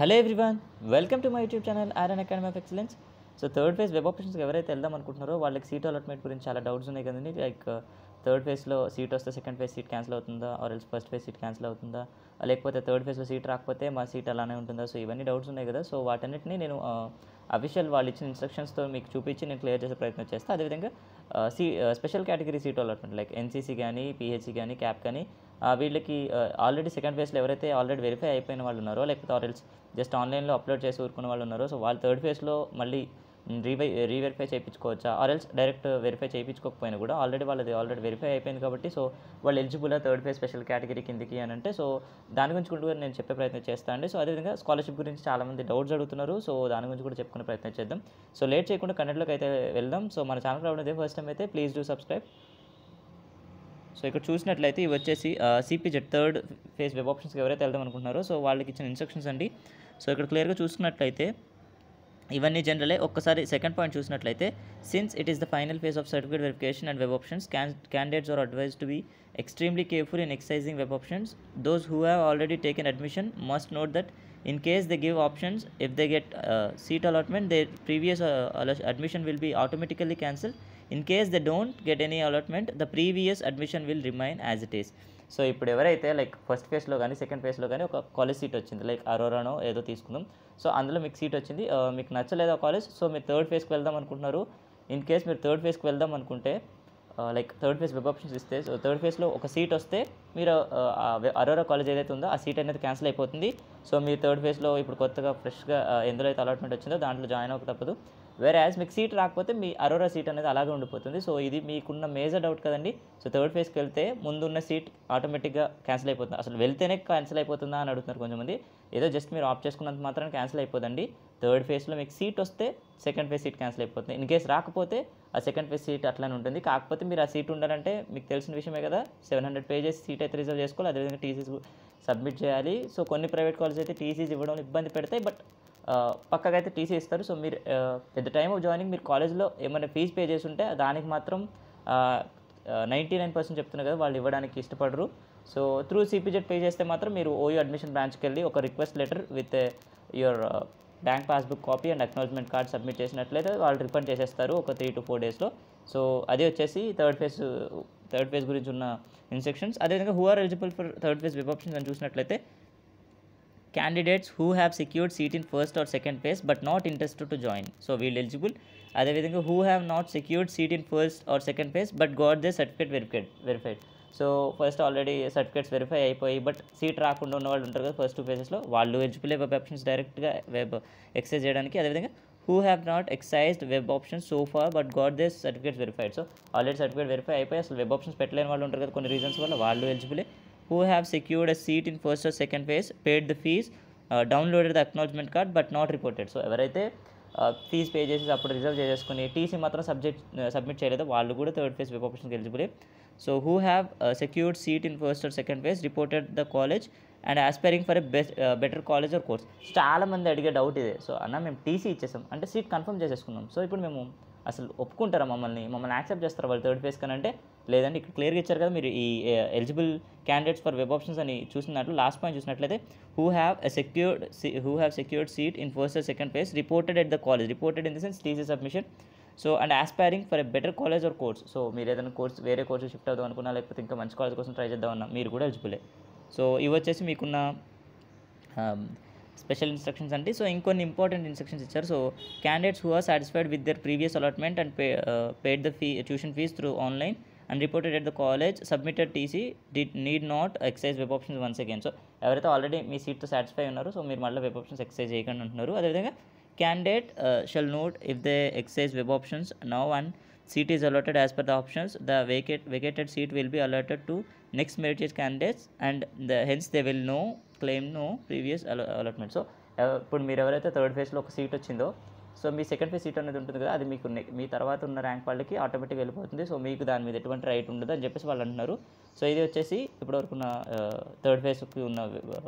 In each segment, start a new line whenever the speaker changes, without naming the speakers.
Hello everyone, welcome to my YouTube channel iron academy of excellence. So third phase web ఆపరేషన్స్కి ఎవరైతే వెళ్దాం అనుకుంటున్నారో వాళ్ళకి సీట్ అలాట్మెంట్ గురించి చాలా డౌట్స్ ఉన్నాయి కదండి. లైక్ థర్డ్ ఫేజ్లో సీట్ వస్తే సెకండ్ ఫేజ్ సీట్ క్యాన్సిల్ అవుతుందా, or else first phase seat cancel అవుతుందా, లేకపోతే థర్డ్ ఫేజ్లో సీట్ రాకపోతే మా సీట్ అలానే ఉంటుందా. సో ఇవన్నీ డౌట్స్ ఉన్నాయి కదా. సో వాటన్నిటిని నేను అఫీషియల్ వాళ్ళు ఇచ్చిన ఇన్స్ట్రక్షన్స్తో మీకు చూపించి నేను క్లియర్ చేసే ప్రయత్నం చేస్తాను. అదేవిధంగా special category seat allotment like NCC కానీ, పిహెచ్సి కానీ, క్యాప్ కానీ వీళ్ళకి ఆల్రెడీ సెకండ్ ఫేజ్లో ఎవరైతే ఆల్రెడీ వెరిఫై అయిపోయిన వాళ్ళు ఉన్నారో, లేకపోతే ఆర్ ఎల్స్ జస్ట్ ఆన్లైన్లో అప్లోడ్ చేసి ఊరుకున్న వాళ్ళు ఉన్నారో, సో వాళ్ళు థర్డ్ ఫేజ్లో మళ్ళీ రీవెరిఫై చేయించుకోవచ్చా, ఆర్ ఎల్స్ డైరెక్ట్ వెరిఫై చేయించుకోకపోయినా కూడా ఆల్రెడీ వెరిఫై అయిపోయింది కాబట్టి సో వాళ్ళు eligible third phase special category కిందకి అని అంటే, సో దాని గురించి కూడా నేను చెప్పే ప్రయత్నం చేస్తాను అండి. సో అదేవిధంగా స్కాలర్షిప్ గురించి చాలామంది డౌట్స్ అడుగుతున్నారు. సో దాని గురించి కూడా చెప్పుకునే ప్రయత్నం చేద్దాం. సో లేట్ చేయకుండా కంటెంట్లోకి అయితే వెళ్దాం. సో మన ఛానల్ రావడం ఇదే ఫస్ట్ టైం అయితే ప్లీజ్ డూ సబ్స్క్రైబ్. సో ఇక్కడ చూసినట్లయితే ఇవి వచ్చేసి సిపిజెడ్ థర్డ్ ఫేజ్ వెబ్ ఆప్షన్స్కి ఎవరైతే వెళ్దాం అనుకుంటున్నారో సో వాళ్ళకి ఇచ్చిన ఇన్స్ట్రక్షన్స్ అండి. సో ఇక్కడ క్లియర్గా చూసుకున్నట్లయితే ఇవన్నీ జనరలే. ఒక్కసారి సెకండ్ పాయింట్ చూసినట్లయితే, since it is the final phase of certificate verification and web options, candidates are advised to be extremely careful in exercising web options. Those who have already taken admission must note that in case they give options, if they get seat allotment, their previous admission will be automatically cancelled. In case they don't get any allotment, the previous admission will remain as it is. So ఇప్పుడు ఎవరైతే like first ఫేజ్లో కానీ second ఫేజ్లో కానీ ఒక college seat వచ్చింది, like అరోరానో ఏదో తీసుకుందాం. సో అందులో మీకు సీట్ వచ్చింది, మీకు నచ్చలేదు ఆ కాలేజ్. సో మీరు థర్డ్ ఫేజ్కి వెళ్దాం అనుకుంటున్నారు. ఇన్ కేస్ మీరు థర్డ్ ఫేజ్కి వెళ్దాం అనుకుంటే like third phase web options ఇస్తే, సో థర్డ్ ఫేజ్లో ఒక సీట్ వస్తే మీరు అరోరా కాలేజ్ ఏదైతే ఉందో ఆ సీట్ అనేది క్యాన్సిల్ అయిపోతుంది. సో మీరు థర్డ్ ఫేజ్లో ఇప్పుడు కొత్తగా ఫ్రెష్గా ఎందులో అయితే అలాట్మెంట్ వచ్చిందో దాంట్లో జాయిన్ అవ్వక తప్పదు. వేరే యాజ్ మీకు సీట్ రాకపోతే మీ అరోరా సీట్ అనేది అలాగే ఉండిపోతుంది. సో ఇది మీకున్న మేజర్ డౌట్ కదండి. సో థర్డ్ ఫేజ్కి వెళ్తే ముందున్న సీట్ ఆటోమేటిక్గా క్యాన్సిల్ అయిపోతుంది. అసలు వెళ్తేనే క్యాన్సిల్ అయిపోతుందా అని అడుగుతున్నారు కొంతమంది. ఏదో జస్ట్ మీరు ఆప్ చేసుకున్నంత మాత్రాన్ని క్యాన్సిల్ అయిపోదండి. థర్డ్ ఫేజ్లో మీకు సీట్ వస్తే సెకండ్ ఫేజ్ సీట్ క్యాన్సిల్ అయిపోతుంది. ఇన్ కేస్ రాకపోతే ఆ సెకండ్ ఫేజ్ సీట్ అట్లానే ఉంటుంది. కాకపోతే మీరు ఆ సీట్ ఉండాలంటే మీకు తెలిసిన విషయమే కదా, 700 పేజెస్ సీట్ అయితే రిజర్వ్ చేసుకోవాలి. అదేవిధంగా టీసీస్ సబ్మిట్ చేయాలి. సో కొన్ని ప్రైవేట్ కాలేజ్ అయితే టీసీస్ ఇవ్వడం ఇబ్బంది పెడతాయి, బట్ పక్కగా అయితే టీసీ ఇస్తారు. సో మీరు at the time of joining మీరు కాలేజ్లో ఏమైనా ఫీజు పే చేసి ఉంటే దానికి మాత్రం 99% చెప్తున్నారు కదా, వాళ్ళు ఇవ్వడానికి ఇష్టపడరు. సో త్రూ సిపిజెడ్ పే చేస్తే మాత్రం మీరు ఓయూ అడ్మిషన్ బ్రాంచ్కి వెళ్ళి ఒక request letter with your bank passbook copy and acknowledgement card submit చేసినట్లయితే వాళ్ళు రిఫండ్ చేసేస్తారు ఒక 3 to 4 డేస్లో. సో అదే వచ్చేసి థర్డ్ ఫేజ్ గురించి ఉన్న ఇన్స్ట్రక్షన్స్. అదేవిధంగా who are eligible for third phase web options అని చూసినట్లయితే, candidates who have secured seat in first or second phase but not interested to join, so వీళ్ళు ఎలిజిబుల్. అదేవిధంగా who have not secured seat in first or second phase but got their certificate verified. So first already certificates verify అయిపోయి but seat రాకుండా ఉన్న వాళ్ళు ఉంటారు కదా first 2 ఫేజెస్లో, వాళ్ళు eligible web options డైరెక్ట్గా వెబ్ ఎక్సైజ్ చేయడానికి. అదేవిధంగా who have not exercised web options so far but got their certificates verified. So already certificate verify అయిపోయి అసలు వెబ్ ఆప్షన్స్ పెట్టలేని వాళ్ళు ఉంటారు కదా కొన్ని రీజన్స్ వల్ల, వాళ్ళు ఎలిజిబులే. Who have secured a seat in first or second phase, paid the fees, downloaded the acknowledgement card but not reported. So ఎవరైతే ఫీజ్ పే చేసి అప్పుడు రిజర్వ్ చేసేసుకుని టీసీ మాత్రం సబ్మిట్ చేయలేదో వాళ్ళు కూడా థర్డ్ ఫేజ్ వెబ్ ఆప్షన్కి ఎలిజిబులే. So who have secured seat in first or second phase, reported the college and aspiring for a better college or course. చాలామంది అడిగే డౌట్ ఇదే. సో అన్న మేము టీసీ ఇచ్చేసాం అంటే సీట్ కన్ఫర్మ్ చేసేసుకున్నాం, సో ఇప్పుడు మేము అసలు ఒప్పుకుంటారా మమ్మల్ని యాక్సెప్ట్ చేస్తారా వాళ్ళు థర్డ్ ఫేజ్ కానీ అంటే లేదండి. ఇక్కడ క్లియర్గా ఇచ్చారు కదా, మీరు ఈ eligible candidates for web options అని చూసినట్లు లాస్ట్ పాయింట్ చూసినట్లయితే who have secured seat in first or second phase, reported at the college, reported in the sense TC submission. So and aspiring for a better college are course. So మీరు ఏదైనా వేరే course shift అవుదాం అనుకున్నా, లేకపోతే ఇంకా మంచి college కోసం try చేద్దామన్నా మీరు కూడా ఎలిజిబులే. సో ఇవి వచ్చేసి మీకున్న స్పెషల్ ఇన్స్ట్రక్షన్స్ అండి. సో ఇంకొన్ని ఇంపార్టెంట్ ఇన్స్ట్రక్షన్స్ ఇచ్చారు. So candidates who are satisfied with their previous allotment and paid the tuition fees through online and reported at the college, submitted TC, need not exercise web options once again. So ఎవరైతే already మీ సీట్తో satisfy ఉన్నారో so మీరు మళ్ళీ web options excise చేయకుండా అంటున్నారు. అదేవిధంగా candidate shall note if they exercise web options now and seat is allotted as per the options, the vacated seat will be allotted to next meritorious candidates and hence they will claim no previous allotment. So ఇప్పుడు మీరు ఎవరైతే third ఫేజ్లో ఒక seat వచ్చిందో so మీ second phase seat అనేది ఉంటుంది కదా, అది మీకు మీ తర్వాత ఉన్న ర్యాంక్ వాళ్ళకి ఆటోమేటిక్గా వెళ్ళిపోతుంది. సో మీకు దాని మీద ఎటువంటి రైట్ ఉండదు అని చెప్పేసి వాళ్ళు అంటున్నారు. సో ఇది వచ్చేసి ఇప్పటివరకు ఉన్న థర్డ్ ఫేజ్కి ఉన్న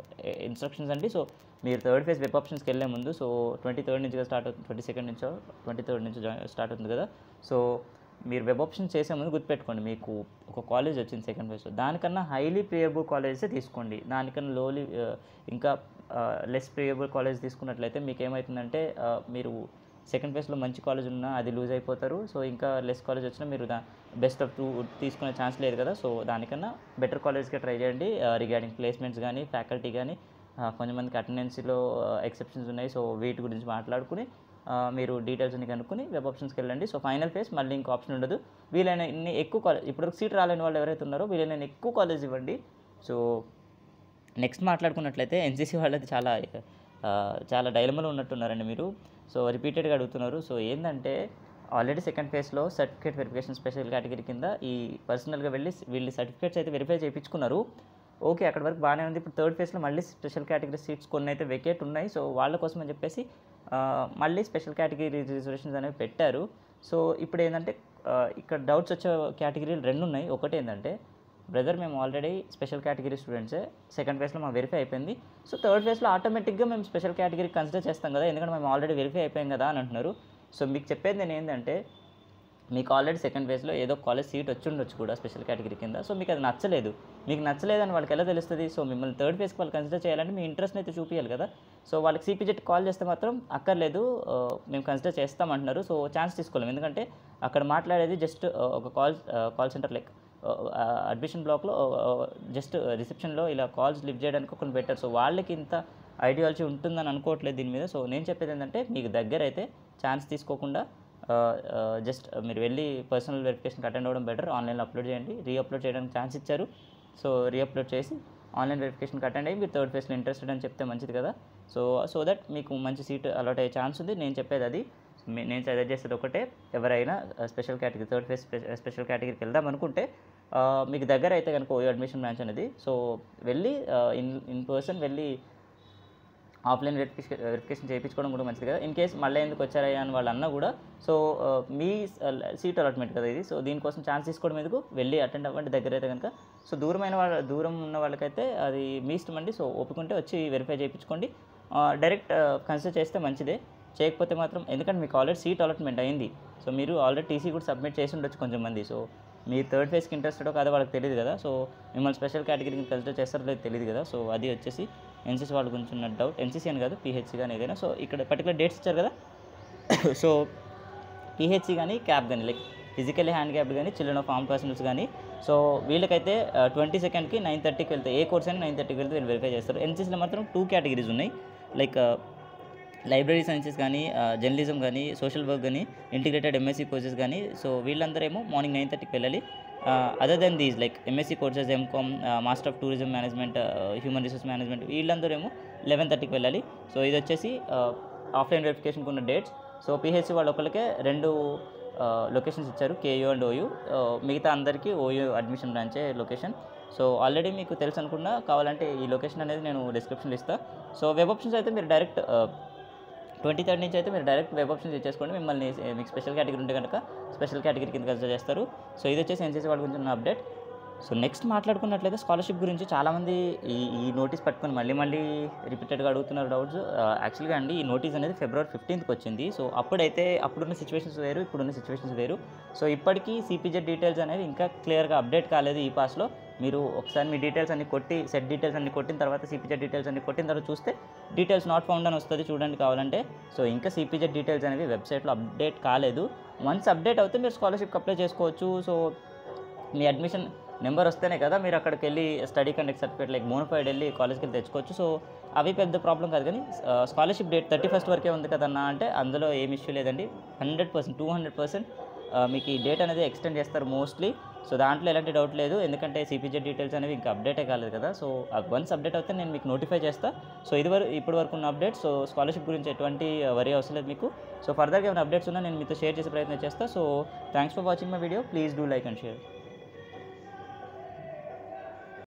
ఇన్స్ట్రక్షన్స్ అండి. సో మీరు థర్డ్ ఫేజ్ వెబ్ ఆప్షన్స్కి వెళ్ళే ముందు సో 23rd నుంచి స్టార్ట్ అవుతుంది, 22nd నుంచో 23rd నుంచి స్టార్ట్ అవుతుంది కదా. సో మీరు వెబ్ ఆప్షన్ చేసే ముందు గుర్తుపెట్టుకోండి, మీకు ఒక కాలేజ్ వచ్చింది సెకండ్ ఫేజ్లో, దానికన్నా హైలీ ప్రియబుల్ కాలేజెసే తీసుకోండి. దానికన్నా లోలీ ఇంకా లెస్ ప్రియబుల్ కాలేజ్ తీసుకున్నట్లయితే మీకు ఏమవుతుందంటే మీరు సెకండ్ ఫేజ్లో మంచి కాలేజ్ ఉన్నా అది లూజ్ అయిపోతారు. సో ఇంకా లెస్ కాలేజ్ వచ్చినా మీరు బెస్ట్ ఆఫ్ 2 తీసుకునే ఛాన్స్ లేదు కదా. సో దానికన్నా బెటర్ కాలేజ్కే ట్రై చేయండి. రిగార్డింగ్ ప్లేస్మెంట్స్ కానీ ఫ్యాకల్టీ కానీ కొంతమందికి అటెండెన్సీలో ఎక్సెప్షన్స్ ఉన్నాయి. సో వీటి గురించి మాట్లాడుకుని మీరు డీటెయిల్స్ అన్ని కనుక్కొని వెబ్ ఆప్షన్స్కి వెళ్ళండి. సో ఫైనల్ ఫేజ్ మళ్ళీ ఇంకో ఆప్షన్ ఉండదు. వీలైన ఇన్ని ఎక్కువ కాలేజ్ ఇప్పటివరకు సీట్ రాలేని వాళ్ళు ఎవరైతే ఉన్నారో వీలైన ఎక్కువ కాలేజ్ ఇవ్వండి. సో నెక్స్ట్ మాట్లాడుకున్నట్లయితే ఎన్సీసీ వాళ్ళది చాలా డైలమాలో ఉన్నట్టున్నారండి మీరు. సో రిపీటెడ్గా అడుగుతున్నారు. సో ఏంటంటే ఆల్రెడీ సెకండ్ ఫేజ్లో సర్టిఫికేట్ వెరిఫికేషన్ స్పెషల్ కేటగిరీ కింద ఈ పర్సనల్గా వీళ్ళు సర్టిఫికేట్స్ అయితే వెరిఫై చేయించుకున్నారు. ఓకే, అక్కడి వరకు బాగానే ఉంది. ఇప్పుడు థర్డ్ ఫేజ్లో మళ్ళీ స్పెషల్ కేటగిరీ సీట్స్ కొన్ని అయితే వెకేట్ ఉన్నాయి. సో వాళ్ళ కోసం అని చెప్పేసి మళ్ళీ స్పెషల్ కేటగిరీ రిజర్వేషన్స్ అనేవి పెట్టారు. సో ఇప్పుడు ఏంటంటే ఇక్కడ డౌట్స్ వచ్చే కేటగిరీలు 2 ఉన్నాయి. ఒకటి ఏంటంటే బ్రదర్ మేము ఆల్రెడీ స్పెషల్ కేటగిరీ స్టూడెంట్సే, సెకండ్ ఫేజ్లో మా వెరిఫై అయిపోయింది. సో థర్డ్ ఫేజ్లో ఆటోమేటిక్గా మేము స్పెషల్ కేటగిరీ కన్సిడర్ చేస్తాం కదా, ఎందుకంటే మేము ఆల్రెడీ వెరిఫై అయిపోయాం కదా అని అంటున్నారు. సో మీకు చెప్పేది నేను ఏంటంటే మీకు ఆల్రెడీ సెకండ్ ఫేజ్లో ఏదో కాలేజ్ సీట్ వచ్చి ఉండొచ్చు కూడా స్పెషల్ కేటగిరీ కింద. సో మీకు అది నచ్చలేదు. మీకు నచ్చలేదని వాళ్ళకి ఎలా తెలుస్తుంది? సో మిమ్మల్ని థర్డ్ ఫేజ్కి వాళ్ళు కన్సిడర్ చేయాలంటే మీ ఇంట్రెస్ట్ని అయితే చూపించాలి కదా. సో వాళ్ళకి సిపిజెట్ కాల్ చేస్తే మాత్రం అక్కర్లేదు, మేము కన్సిడర్ చేస్తామంటున్నారు. సో ఛాన్స్ తీసుకోలేము, ఎందుకంటే అక్కడ మాట్లాడేది జస్ట్ ఒక కాల్ సెంటర్ లైక్ అడ్మిషన్ బ్లాక్లో జస్ట్ రిసెప్షన్లో ఇలా కాల్స్ లిఫ్ట్ చేయడానికి ఒకరిని పెట్టారు. సో వాళ్ళకి ఇంత ఐడియాలజీ ఉంటుందని అనుకోవట్లేదు దీని మీద. సో నేను చెప్పేది ఏంటంటే మీకు దగ్గర అయితే ఛాన్స్ తీసుకోకుండా జస్ట్ మీరు వెళ్ళి పర్సనల్ వెరిఫికేషన్కి అటెండ్ అవ్వడం బెటర్. ఆన్లైన్లో అప్లోడ్ చేయండి. రీఅప్లోడ్ చేయడానికి ఛాన్స్ ఇచ్చారు. సో రీఅప్లోడ్ చేసి ఆన్లైన్ వెరిఫికేషన్కి అటెండ్ అయ్యి మీరు థర్డ్ ఫేజ్లో ఇంట్రెస్టెడ్ అని చెప్తే మంచిది కదా. సో దట్ మీకు మంచి సీట్ అలాట్ అయ్యే ఛాన్స్ ఉంది. నేను చెప్పేది అది. నేను సజెస్ట్ చేసేది ఒకటే, ఎవరైనా special category third phase special కేటగిరీకి వెళ్దాం అనుకుంటే మీకు దగ్గర అయితే కనుక ఓయో అడ్మిషన్ బ్రాంచ్ అనేది, సో వెళ్ళి ఇన్ పర్సన్ వెళ్ళి ఆఫ్లైన్ వెరిఫికేషన్ చేయించుకోవడం కూడా మంచిది కదా. ఇన్ కేస్ మళ్ళీ ఎందుకు వచ్చారయ్యా అని వాళ్ళు అన్నా కూడా, సో మీ సీట్ అలాట్మెంట్ కదా ఇది. సో దీనికోసం ఛాన్స్ తీసుకోవడం ఎందుకు, వెళ్ళి అటెండ్ అవ్వండి దగ్గర అయితే కనుక. సో దూరం ఉన్న వాళ్ళకైతే అది మీ ఇష్టం అండి. సో ఒప్పుకుంటే వచ్చి వెరిఫై చేయించుకోండి. డైరెక్ట్ కన్సిడర్ చేస్తే మంచిదే. చేయకపోతే మాత్రం, ఎందుకంటే మీకు ఆల్రెడీ సీట్ అలాట్మెంట్ అయింది. సో మీరు ఆల్రెడీ టీసీ కూడా సబ్మిట్ చేసి ఉండొచ్చు కొంచెంమంది. సో మీరు థర్డ్ ఫేజ్కి ఇంట్రెస్టెడో కాదో వాళ్ళకి తెలియదు కదా. సో మిమ్మల్ని స్పెషల్ కేటగిరీకి కన్సిడర్ చేస్తారో లేదు తెలియదు కదా. సో అది వచ్చేసి ఎన్సీసీ వాళ్ళ గురించి ఉన్న డౌట్. ఎన్సీసీ అని కాదు, పీహెచ్సీ కానీ ఏదైనా. సో ఇక్కడ పర్టికులర్ డేట్స్ ఇచ్చారు కదా. సో పీహెచ్సీ కానీ క్యాప్ కానీ లైక్ ఫిజికల్లీ హ్యాండిక్యాప్డ్ కానీ చిల్డ్రన్ ఆఫ్ ఆర్మ్డ్ పర్సన్స్ కానీ, సో వీళ్ళకైతే 22nd 9:30కి వెళ్తే, ఏ కోర్స్ అయినా 9:30కి వెళ్తే వీళ్ళు వెరిఫై చేస్తారు. ఎన్సీసీలో మాత్రం 2 కేటగిరీస్ ఉన్నాయి, లైక్ లైబ్రరీ సైన్సెస్ కానీ, జర్నలిజం కానీ, సోషల్ వర్క్ కానీ, ఇంటిగ్రేటెడ్ ఎంఎస్సీ కోర్సెస్ కానీ. సో వీళ్ళందరూ ఏమో మార్నింగ్ 9:30కి వెళ్ళాలి. Other than these like MSc courses, MCom, master of tourism management, human resource management, వీళ్ళందరూ ఏమో 11:30కి వెళ్ళాలి. సో ఇది వచ్చేసి ఆఫ్లైన్ వెరిఫికేషన్కి ఉన్న డేట్స్. సో పీహెచ్సీ వాళ్ళు ఒకరికే 2 లొకేషన్స్ ఇచ్చారు, కేయూ అండ్ ఓయూ. మిగతా అందరికీ ఓయూ అడ్మిషన్ బ్రాంచే లొకేషన్. సో ఆల్రెడీ మీకు తెలుసు అనుకున్నా, కావాలంటే ఈ లొకేషన్ అనేది నేను డిస్క్రిప్షన్లో ఇస్తాను. సో వెబ్ ఆప్షన్స్ అయితే మీరు డైరెక్ట్ 23rd నుంచి అయితే మీరు డైరెక్ట్ వెబ్ ఆప్షన్స్ ఇచ్చేసుకోండి. మిమ్మల్ని మీకు స్పెషల్ కేటగిరీ ఉంటే కనుక స్పెషల్ కేటగిరీ కింద కన్సిడర్ చేస్తారు. సో ఇది వచ్చేసి ఎన్సీసీ వాళ్ళ గురించి ఉన్న అప్డేట్. సో నెక్స్ట్ మాట్లాడుకున్నట్లయితే స్కాలర్షిప్ గురించి చాలామంది ఈ నోటీస్ పట్టుకొని మళ్ళీ రిపీటెడ్గా అడుగుతున్నారు డౌట్స్. యాక్చువల్గా అండి, ఈ నోటీస్ అనేది February 15th వచ్చింది. సో అప్పుడున్న సిచ్యువేషన్స్ వేరు, ఇప్పుడున్న సిచ్యువేషన్స్ వేరు. సో ఇప్పటికీ సిపిజెడ్ డీటెయిల్స్ అనేవి ఇంకా క్లియర్గా అప్డేట్ కాలేదు ఈ పాస్లో. మీరు ఒకసారి మీ డీటెయిల్స్ అన్ని కొట్టి, సెట్ డీటెయిల్స్ అన్ని కొట్టిన తర్వాత, సిపిజెడ్ డీటెయిల్స్ అన్ని కొట్టిన తర్వాత చూస్తే డీటెయిల్స్ నాట్ ఫౌండ్ అని వస్తుంది, చూడండి కావాలంటే. సో ఇంకా సిపిజెడ్ డీటెయిల్స్ అనేవి వెబ్సైట్లో అప్డేట్ కాలేదు. వన్స్ అప్డేట్ అవుతే మీరు స్కాలర్షిప్కి అప్లై చేసుకోవచ్చు. సో మీ అడ్మిషన్ నెంబర్ వస్తేనే కదా మీరు అక్కడికి వెళ్ళి study conduct certificate like bonafide వెళ్ళి కాలేజ్కి వెళ్ళి తెచ్చుకోవచ్చు. సో అవి పెద్ద ప్రాబ్లం కాదు. కానీ స్కాలర్షిప్ డేట్ 31st వరకే ఉంది కదన్నా అంటే అందులో ఏమి ఇష్యూ లేదండి. 100%, 200% మీకు ఈ డేట్ అనేది ఎక్స్టెండ్ చేస్తారు మోస్ట్లీ. సో దాంట్లో ఎలాంటి డౌట్ లేదు, ఎందుకంటే సిపిజెడ్ డీటెయిల్స్ అనేవి ఇంకా అప్డేటే కాలేదు కదా. సో వన్స్ అప్డేట్ అవుతే నేను మీకు నోటిఫై చేస్తాను. సో ఇప్పటి వరకు ఉన్న అప్డేట్స్. సో స్కాలర్షిప్ గురించి ఎటువంటి వరీ అవసరం లేదు మీకు. సో ఫర్దర్గా ఏమైనా అప్డేట్స్ ఉన్నా నేను మీతో షేర్ చేసే ప్రయత్నం చేస్తాను. So thanks for watching my video. Please do like and share.